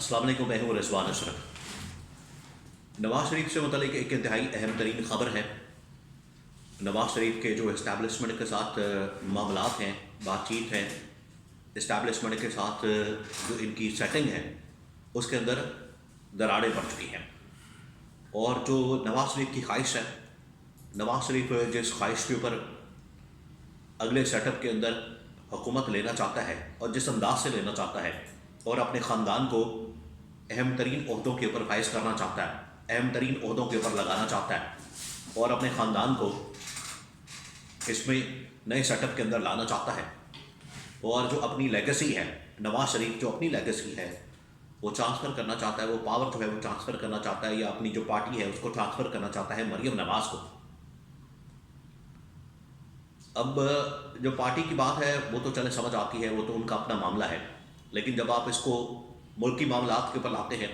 السلام علیکم، میں ہوں رضوان اشرف۔ نواز شریف سے متعلق ایک انتہائی اہم ترین خبر ہے۔ نواز شریف کے جو اسٹیبلشمنٹ کے ساتھ معاملات ہیں، بات چیت ہیں، اسٹیبلشمنٹ کے ساتھ جو ان کی سیٹنگ ہے اس کے اندر دراڑیں پڑ چکی ہیں، اور جو نواز شریف کی خواہش ہے، نواز شریف جس خواہش کے اوپر اگلے سیٹ اپ کے اندر حکومت لینا چاہتا ہے اور جس انداز سے لینا چاہتا ہے اور اپنے خاندان کو اہم ترین عہدوں کے اوپر فائز کرنا چاہتا ہے، اہم ترین عہدوں کے اوپر لگانا چاہتا ہے اور اپنے خاندان کو اس میں نئے سیٹ اپ کے اندر لانا چاہتا ہے، اور جو اپنی لیگیسی ہے، نواز شریف جو اپنی لیگیسی ہے وہ ٹرانسفر کرنا چاہتا ہے، وہ پاور جو ہے وہ ٹرانسفر کرنا چاہتا ہے، یا اپنی جو پارٹی ہے اس کو ٹرانسفر کرنا چاہتا ہے مریم نواز کو۔ اب جو پارٹی کی بات ہے وہ تو چلے سمجھ آتی ہے، وہ تو ان کا اپنا معاملہ ہے، لیکن جب آپ اس کو ملکی معاملات کے اوپر لاتے ہیں،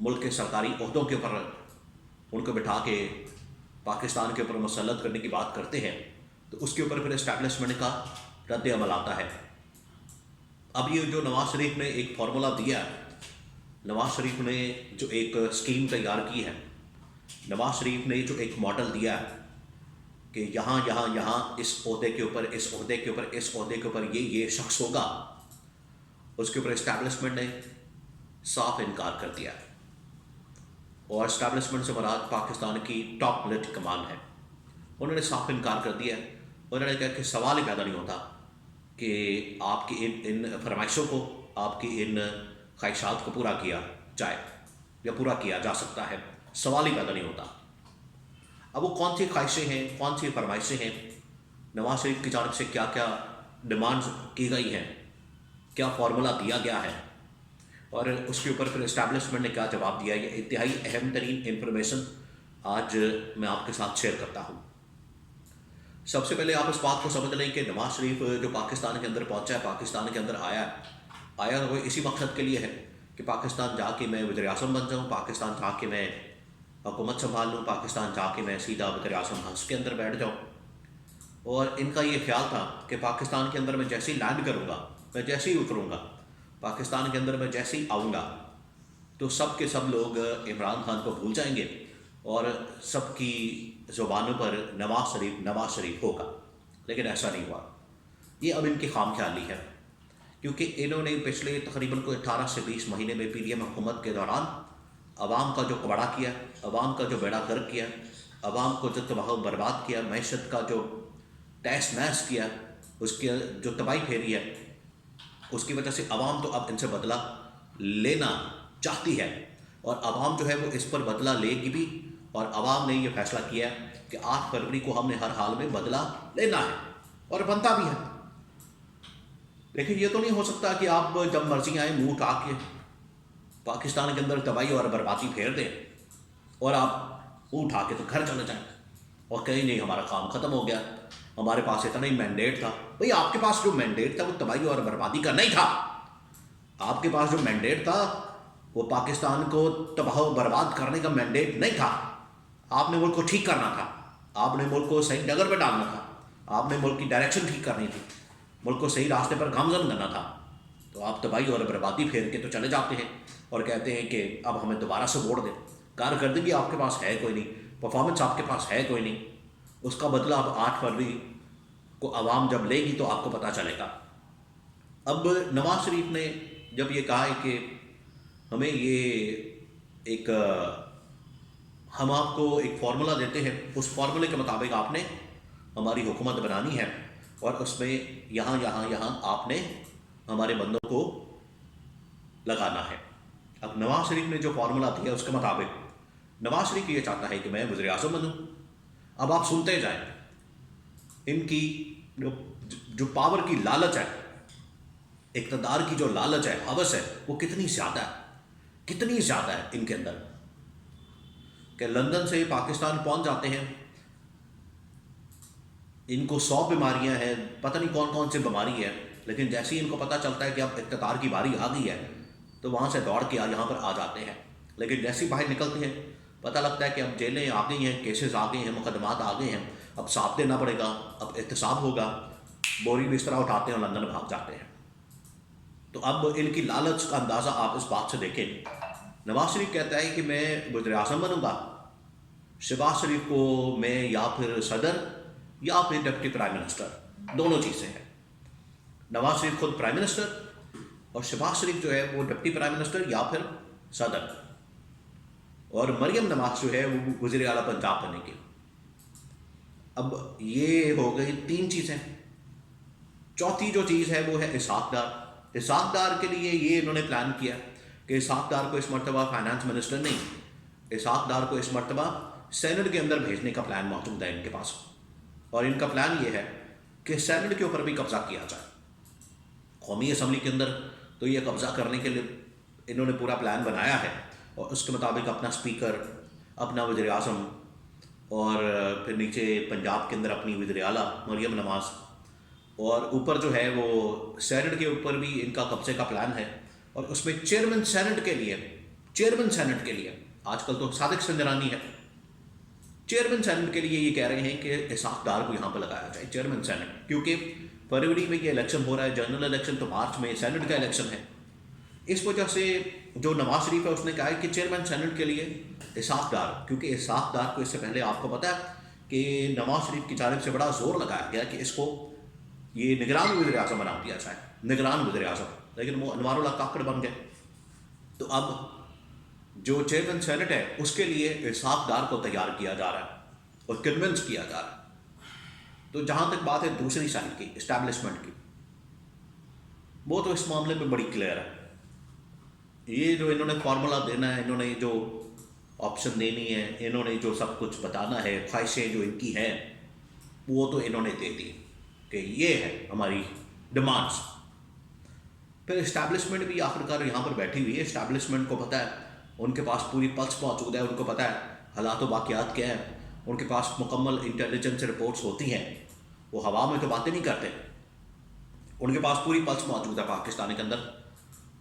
ملک کے سرکاری عہدوں کے اوپر ان کو بٹھا کے پاکستان کے اوپر مسلط کرنے کی بات کرتے ہیں، تو اس کے اوپر پھر اسٹیبلشمنٹ کا رد عمل آتا ہے۔ اب یہ جو نواز شریف نے ایک فارمولہ دیا، نواز شریف نے جو ایک اسکیم تیار کی ہے، نواز شریف نے جو ایک ماڈل دیا ہے کہ یہاں اس عہدے کے اوپر، اس عہدے کے اوپر، اس عہدے کے اوپر یہ شخص ہوگا، اس کے اوپر اسٹیبلشمنٹ نے صاف انکار کر دیا ہے، اور اسٹیبلشمنٹ سے مراد پاکستان کی ٹاپ پولیٹیکل کمان ہے۔ انہوں نے صاف انکار کر دیا ہے، انہوں نے کہا کہ سوال ہی پیدا نہیں ہوتا کہ آپ کی ان فرمائشوں کو، آپ کی ان خواہشات کو پورا کیا جائے یا پورا کیا جا سکتا ہے، سوال ہی پیدا نہیں ہوتا۔ اب وہ کون سی خواہشیں ہیں، کون سی فرمائشیں ہیں، نواز شریف کی جانب سے کیا کیا ڈیمانڈز کی گئی ہیں، کیا فارمولہ دیا گیا ہے، اور اس کے اوپر پھر اسٹیبلشمنٹ نے کیا جواب دیا، یہ انتہائی اہم ترین انفارمیشن آج میں آپ کے ساتھ شیئر کرتا ہوں۔ سب سے پہلے آپ اس بات کو سمجھ لیں کہ نواز شریف جو پاکستان کے اندر پہنچا ہے، پاکستان کے اندر آیا وہ اسی مقصد کے لیے ہے کہ پاکستان جا کے میں وزیر اعظم بن جاؤں، پاکستان جا کے میں حکومت سنبھال لوں، پاکستان جا کے میں سیدھا وزیر اعظم ہنس کے اندر بیٹھ جاؤں۔ اور ان کا یہ خیال تھا کہ پاکستان کے اندر میں جیسے ہی لینڈ کروں گا، میں جیسے ہی اتروں گا، پاکستان کے اندر میں جیسے ہی آؤں گا تو سب کے سب لوگ عمران خان کو بھول جائیں گے اور سب کی زبانوں پر نواز شریف ہوگا، لیکن ایسا نہیں ہوا۔ یہ اب ان کی خام خیالی ہے، کیونکہ انہوں نے پچھلے تقریباً 18 سے 20 مہینے میں پی ڈی ایم حکومت کے دوران عوام کا جو کباڑہ کیا، عوام کا جو بیڑا غرق کیا، عوام کو جو تباہ و برباد کیا، معیشت کا جو تہس نہس کیا، اس کی جو تباہی پھیری ہے، اس کی وجہ سے عوام تو اب ان سے بدلہ لینا چاہتی ہے، اور عوام جو ہے وہ اس پر بدلہ لے گی بھی، اور عوام نے یہ فیصلہ کیا کہ 8 فروری کو ہم نے ہر حال میں بدلہ لینا ہے، اور بنتا بھی ہے۔ لیکن یہ تو نہیں ہو سکتا کہ آپ جب مرضی آئیں منہ اٹھا کے پاکستان کے اندر تباہی اور بربادی پھیر دیں اور آپ منہ اٹھا کے تو گھر چلے جائیں اور کہیں نہیں ہمارا کام ختم ہو گیا، ہمارے پاس اتنا ہی مینڈیٹ تھا۔ بھئی آپ کے پاس جو مینڈیٹ تھا وہ تباہی اور بربادی کا نہیں تھا، آپ کے پاس جو مینڈیٹ تھا وہ پاکستان کو تباہ و برباد کرنے کا مینڈیٹ نہیں تھا۔ آپ نے ملک کو ٹھیک کرنا تھا، آپ نے ملک کو صحیح ڈگر پہ ڈالنا تھا، آپ نے ملک کی ڈائریکشن ٹھیک کرنی تھی، ملک کو صحیح راستے پر گامزن کرنا تھا۔ تو آپ تباہی اور بربادی پھیر کے تو چلے جاتے ہیں اور کہتے ہیں کہ اب ہمیں دوبارہ سے ووٹ دیں۔ کارکردگی آپ کے پاس ہے کوئی نہیں، پرفارمنس آپ کے پاس ہے کوئی نہیں، اس کا بدلہ اب 8 فروری کو عوام جب لے گی تو آپ کو پتہ چلے گا۔ اب نواز شریف نے جب یہ کہا ہے کہ ہمیں ہم آپ کو ایک فارمولہ دیتے ہیں، اس فارمولے کے مطابق آپ نے ہماری حکومت بنانی ہے، اور اس میں یہاں آپ نے ہمارے بندوں کو لگانا ہے۔ اب نواز شریف نے جو فارمولہ دیا اس کے مطابق نواز شریف یہ چاہتا ہے کہ میں وزیر اعظم بنوں۔ اب آپ سنتے جائیں، ان کی جو پاور کی لالچ ہے، اقتدار کی جو لالچ ہے، ہوس ہے، وہ کتنی زیادہ ہے ان کے اندر، کہ لندن سے پاکستان پہنچ جاتے ہیں، ان کو 100 بیماریاں ہیں، پتہ نہیں کون سی بیماری ہے، لیکن جیسے ہی ان کو پتہ چلتا ہے کہ اب اقتدار کی باری آ گئی ہے تو وہاں سے دوڑ کے یہاں پر آ جاتے ہیں، لیکن جیسے ہی باہر نکلتے ہیں پتہ لگتا ہے کہ اب جیلیں آ گئی ہیں، کیسز آ گئے ہیں، مقدمات آ گئے ہیں، اب حساب دینا پڑے گا، اب احتساب ہوگا، بوری بستر اٹھاتے ہیں اور لندن بھاگ جاتے ہیں۔ تو اب ان کی لالچ کا اندازہ آپ اس بات سے دیکھیں. نواز شریف کہتا ہے کہ میں وزیر اعظم بنوں گا، شہباز شریف کو میں یا پھر صدر یا پھر ڈپٹی پرائم منسٹر، دونوں چیزیں ہیں. نواز شریف خود پرائم منسٹر اور شہباز شریف جو ہے وہ ڈپٹی پرائم منسٹر یا پھر صدر، اور مریم نواز جو ہے وہ وزیر اعلیٰ پنجاب بنے گی. اب یہ ہو گئی 3 چیزیں. چوتھی جو چیز ہے وہ ہے اسحاق ڈار. اسحاق ڈار کے لیے یہ انہوں نے پلان کیا کہ اسحاق ڈار کو اس مرتبہ فائنانس منسٹر نہیں، اسحاق ڈار کو اس مرتبہ سینٹ کے اندر بھیجنے کا پلان موجود ہے ان کے پاس. اور ان کا پلان یہ ہے کہ سینٹ کے اوپر بھی قبضہ کیا جائے. قومی اسمبلی کے اندر تو یہ قبضہ کرنے کے لیے انہوں نے پورا پلان بنایا ہے، اور اس کے مطابق اپنا اسپیکر، اپنا وزیر اعظم، اور پھر نیچے پنجاب کے اندر اپنی وزیر اعلیٰ مریم نواز، اور اوپر جو ہے وہ سینٹ کے اوپر بھی ان کا قبضے کا پلان ہے. اور اس میں چیئرمین سینٹ کے لیے آج کل تو صادق سنجرانی ہے، چیئرمین سینٹ کے لیے یہ کہہ رہے ہیں کہ اسحاق ڈار کو یہاں پہ لگایا جائے چیئرمین سینٹ، کیونکہ فروری میں یہ الیکشن ہو رہا ہے، جنرل الیکشن، تو مارچ میں سینٹ کا الیکشن ہے. اس وجہ سے جو نواز شریف ہے اس نے کہا ہے کہ چیئرمین سینٹ کے لیے اسحاق ڈار، کیونکہ اسحاق ڈار کو اس سے پہلے آپ کو پتہ ہے کہ نواز شریف کی جانب سے بڑا زور لگایا گیا کہ اس کو یہ نگران وزیر اعظم بنا دیا جائے، نگران وزیر اعظم، لیکن وہ انوار اللہ کاکڑ بن گئے. تو اب جو چیئرمین سینٹ ہے اس کے لیے اسحاق ڈار کو تیار کیا جا رہا ہے اور کنونس کیا جا رہا ہے. تو جہاں تک بات ہے دوسری سائڈ کی، اسٹیبلشمنٹ کی، وہ تو اس معاملے میں بڑی کلیئر ہے. یہ جو انہوں نے فارمولا دینا ہے، انہوں نے جو آپشن دینی ہے، انہوں نے جو سب کچھ بتانا ہے، خواہشیں جو ان کی ہیں وہ تو انہوں نے دے دی کہ یہ ہے ہماری ڈیمانڈس. پھر اسٹیبلشمنٹ بھی آخرکار یہاں پر بیٹھی ہوئی ہے. اسٹیبلشمنٹ کو پتہ ہے، ان کے پاس پوری پلس موجود ہے، ان کو پتہ ہے حالات و واقعات کیا ہیں، ان کے پاس مکمل انٹیلیجنس رپورٹس ہوتی ہیں. وہ ہوا میں تو باتیں نہیں کرتے، ان کے پاس پوری پلس موجود ہے پاکستان کے اندر.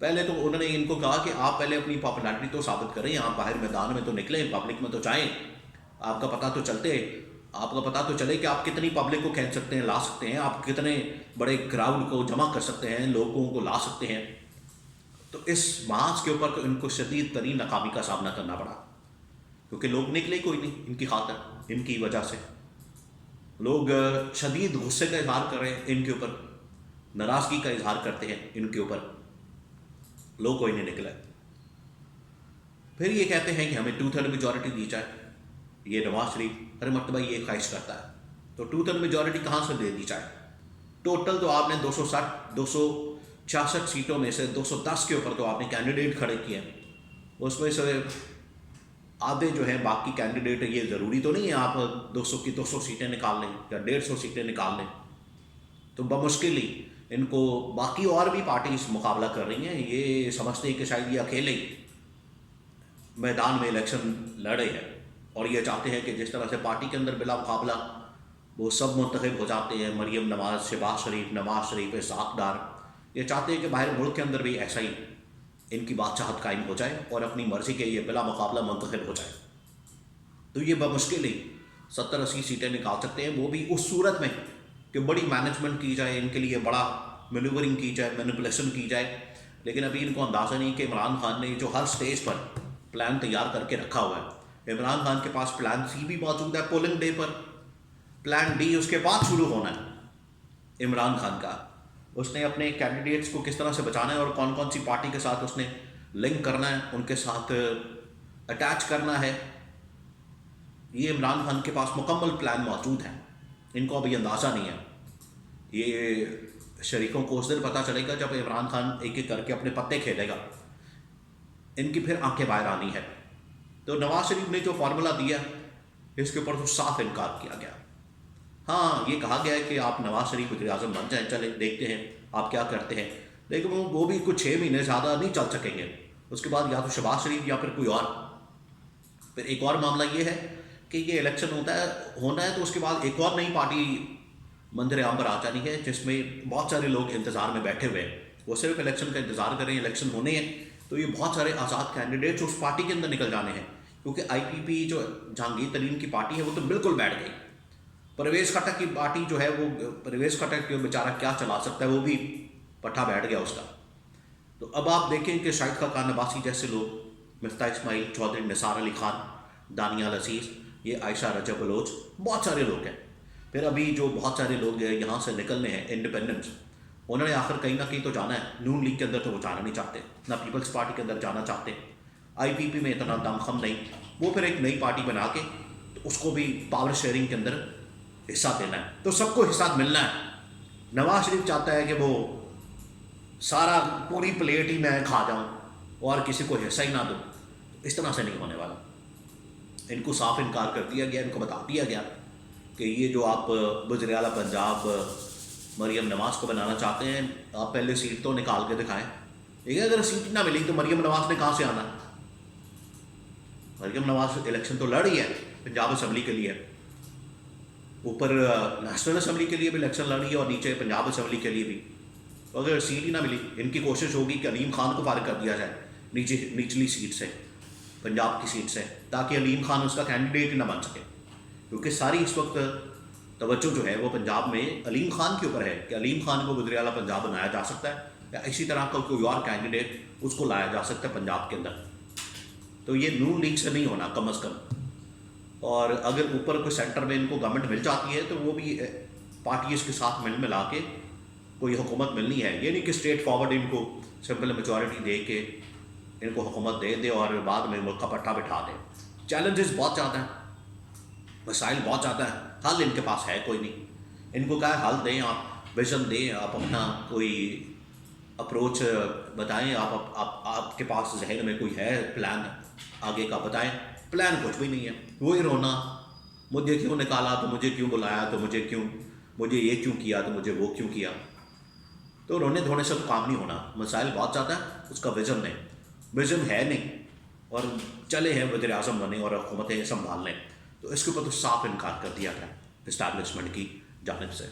پہلے تو انہوں نے ان کو کہا کہ آپ پہلے اپنی پاپولیرٹی تو ثابت کریں، آپ باہر میدان میں تو نکلیں، پبلک میں تو جائیں، آپ کا پتہ تو چلے کہ آپ کتنی پبلک کو کھینچ سکتے ہیں، لا سکتے ہیں، آپ کتنے بڑے کراؤڈ کو جمع کر سکتے ہیں، لوگوں کو لا سکتے ہیں. تو اس محاذ کے اوپر تو ان کو شدید ترین ناکامی کا سامنا کرنا پڑا، کیونکہ لوگ نکلے کوئی نہیں ان کی خاطر. ان کی وجہ سے لوگ شدید غصے کا اظہار کر رہے ہیں ان کے اوپر، ناراضگی کا اظہار کرتے ہیں ان کے اوپر، لوگ کوئی نہیں نکلا. پھر یہ کہتے ہیں کہ ہمیں 2/3 میجورٹی دی جائے. یہ نواز شریف ہر مرتبہ یہ خواہش کرتا ہے، تو 2/3 میجورٹی کہاں سے دے دی جائے؟ ٹوٹل تو آپ نے 266 سیٹوں میں سے 210 کے اوپر تو آپ نے کینڈیڈیٹ کھڑے کیے ہیں. اس میں سے آدھے جو ہیں باقی کینڈیڈیٹ، یہ ضروری تو نہیں ہے آپ 200 کی 200 سیٹیں نکال لیں یا 150 سیٹیں نکال لیں. تو بمشکل ہی ان کو باقی اور بھی پارٹیز مقابلہ کر رہی ہیں. یہ سمجھتے ہیں کہ شاید یہ اکیلے ہی میدان میں الیکشن لڑے ہیں، اور یہ چاہتے ہیں کہ جس طرح سے پارٹی کے اندر بلا مقابلہ وہ سب منتخب ہو جاتے ہیں، مریم نواز، شہباز شریف، اسحاق ڈار، یہ چاہتے ہیں کہ باہر ملک کے اندر بھی ایسا ہی ان کی بادشاہت قائم ہو جائے اور اپنی مرضی کے یہ بلا مقابلہ منتخب ہو جائے. تو یہ بمشکل ہی 70-80 سیٹیں نکال سکتے ہیں، وہ بھی اس صورت میں کہ بڑی مینجمنٹ کی جائے، ان کے لیے بڑا مینوورنگ کی جائے، مینپولیشن کی جائے. لیکن ابھی ان کو اندازہ نہیں کہ عمران خان نے جو ہر سٹیج پر پلان تیار کر کے رکھا ہوا ہے، عمران خان کے پاس پلان سی بھی موجود ہے پولنگ ڈے پر، پلان ڈی اس کے بعد شروع ہونا ہے عمران خان کا. اس نے اپنے کینڈیڈیٹس کو کس طرح سے بچانا ہے اور کون کون سی پارٹی کے ساتھ اس نے لنک کرنا ہے، ان کے ساتھ اٹیچ کرنا ہے. یہ عمران خان کے پاس مکمل پلان موجود ہے، ان کو ابھی اندازہ نہیں ہے. یہ شریکوں کو اس دن پتہ چلے گا جب عمران خان ایک ایک کر کے اپنے پتے کھیلے گا، ان کی پھر آنکھیں باہر آنی ہے. تو نواز شریف نے جو فارمولا دیا اس کے اوپر تو صاف انکار کیا گیا. ہاں یہ کہا گیا ہے کہ آپ نواز شریف وزیر اعظم بن جائیں، چلے دیکھتے ہیں آپ کیا کرتے ہیں، لیکن وہ بھی کچھ 6 مہینے زیادہ نہیں چل سکیں گے. اس کے بعد یا تو شہباز شریف یا پھر کوئی اور. پھر ایک اور معاملہ یہ ہے کہ یہ الیکشن ہونا ہے تو اس کے بعد ایک اور نئی پارٹی منظر عام پر آ جانی ہے، جس میں بہت سارے لوگ انتظار میں بیٹھے ہوئے ہیں. وہ صرف الیکشن کا انتظار کریں، الیکشن ہونے ہیں تو یہ بہت سارے آزاد کینڈیڈیٹس اس پارٹی کے اندر نکل جانے ہیں. کیونکہ آئی پی پی جو جہانگیر ترین کی پارٹی ہے وہ تو بالکل بیٹھ گئی. پرویز خٹک کی پارٹی جو ہے وہ پرویز خٹک بیچارہ کیا چلا سکتا ہے، وہ بھی پٹھا بیٹھ گیا اس کا. تو اب آپ دیکھیں کہ شاہد خاقان عباسی جیسے لوگ، مفتاح اسماعیل چودھری، نثار علی خان، دانیال عزیز، یہ عائشہ رجب بلوچ، بہت سارے لوگ ہیں. پھر ابھی جو بہت سارے لوگ یہاں سے نکلنے ہیں انڈیپینڈنٹس، انہوں نے آخر کہیں نہ کہیں تو جانا ہے. نون لیگ کے اندر تو وہ جانا نہیں چاہتے، نہ پیپلز پارٹی کے اندر جانا چاہتے. آئی پی پی میں اتنا دم خم نہیں. وہ پھر ایک نئی پارٹی بنا کے تو اس کو بھی پاور شیئرنگ کے اندر حصہ دینا ہے. تو سب کو حصہ ملنا ہے. نواز شریف چاہتا ہے کہ وہ سارا پوری پلیٹ ہی میں کھا جاؤں اور کسی کو حصہ ہی نہ دوں. اس طرح سے نہیں ہونے والا. ان کو صاف انکار کر دیا گیا، ان کو بتا دیا گیا کہ یہ جو آپ وزیر اعلیٰ پنجاب مریم نواز کو بنانا چاہتے ہیں، آپ پہلے سیٹ تو نکال کے دکھائیں. ٹھیک ہے، اگر سیٹ نہ ملی تو مریم نواز نے کہاں سے آنا؟ مریم نواز الیکشن تو لڑ رہی ہے پنجاب اسمبلی کے لیے، اوپر نیشنل اسمبلی کے لیے بھی الیکشن لڑ رہی ہے اور نیچے پنجاب اسمبلی کے لیے بھی. تو اگر سیٹ ہی نہ ملی، ان کی کوشش ہوگی کہ علیم خان کو فارغ کر دیا جائے نچلی سیٹ سے، پنجاب کی سیٹ سے، تاکہ علیم خان اس کا کینڈیڈیٹ نہ بن سکے. کیونکہ ساری اس وقت توجہ جو ہے وہ پنجاب میں علیم خان کے اوپر ہے کہ علیم خان کو وزیر اعلیٰ پنجاب بنایا جا سکتا ہے یا اسی طرح کا کوئی اور کینڈیڈیٹ اس کو لایا جا سکتا ہے پنجاب کے اندر. تو یہ نون لیگ سے نہیں ہونا کم از کم. اور اگر اوپر کوئی سینٹر میں ان کو گورنمنٹ مل جاتی ہے تو وہ بھی پارٹیز کے ساتھ ملا کے کوئی حکومت ملنی ہے. یہ نہیں کہ اسٹریٹ فارورڈ ان کو سمپل میجورٹی دے کے ان کو حکومت دے اور بعد میں ملک کا پٹھا بٹھا دے. چیلنجز بہت زیادہ ہیں، مسائل بہت زیادہ ہیں، حل ان کے پاس ہے کوئی نہیں. ان کو کہا ہے حل دیں، آپ ویژن دیں، آپ اپنا کوئی اپروچ بتائیں. آپ کے پاس ذہن میں کوئی ہے پلان آگے کا، بتائیں. پلان کچھ بھی نہیں ہے. وہی رونا، مجھے کیوں نکالا تو مجھے کیوں بلایا تو مجھے یہ کیوں کیا تو مجھے وہ کیوں کیا. تو رونے دھونے سے تو کام نہیں ہونا. مسائل بہت زیادہ ہیں، اس کا ویژن نہیں، ویژن ہے نہیں، اور چلے ہیں وزیر اعظم بنے اور حکومتیں سنبھال لیں. تو اس کے اوپر تو صاف انکار کر دیا گیا اسٹیبلشمنٹ کی جانب سے.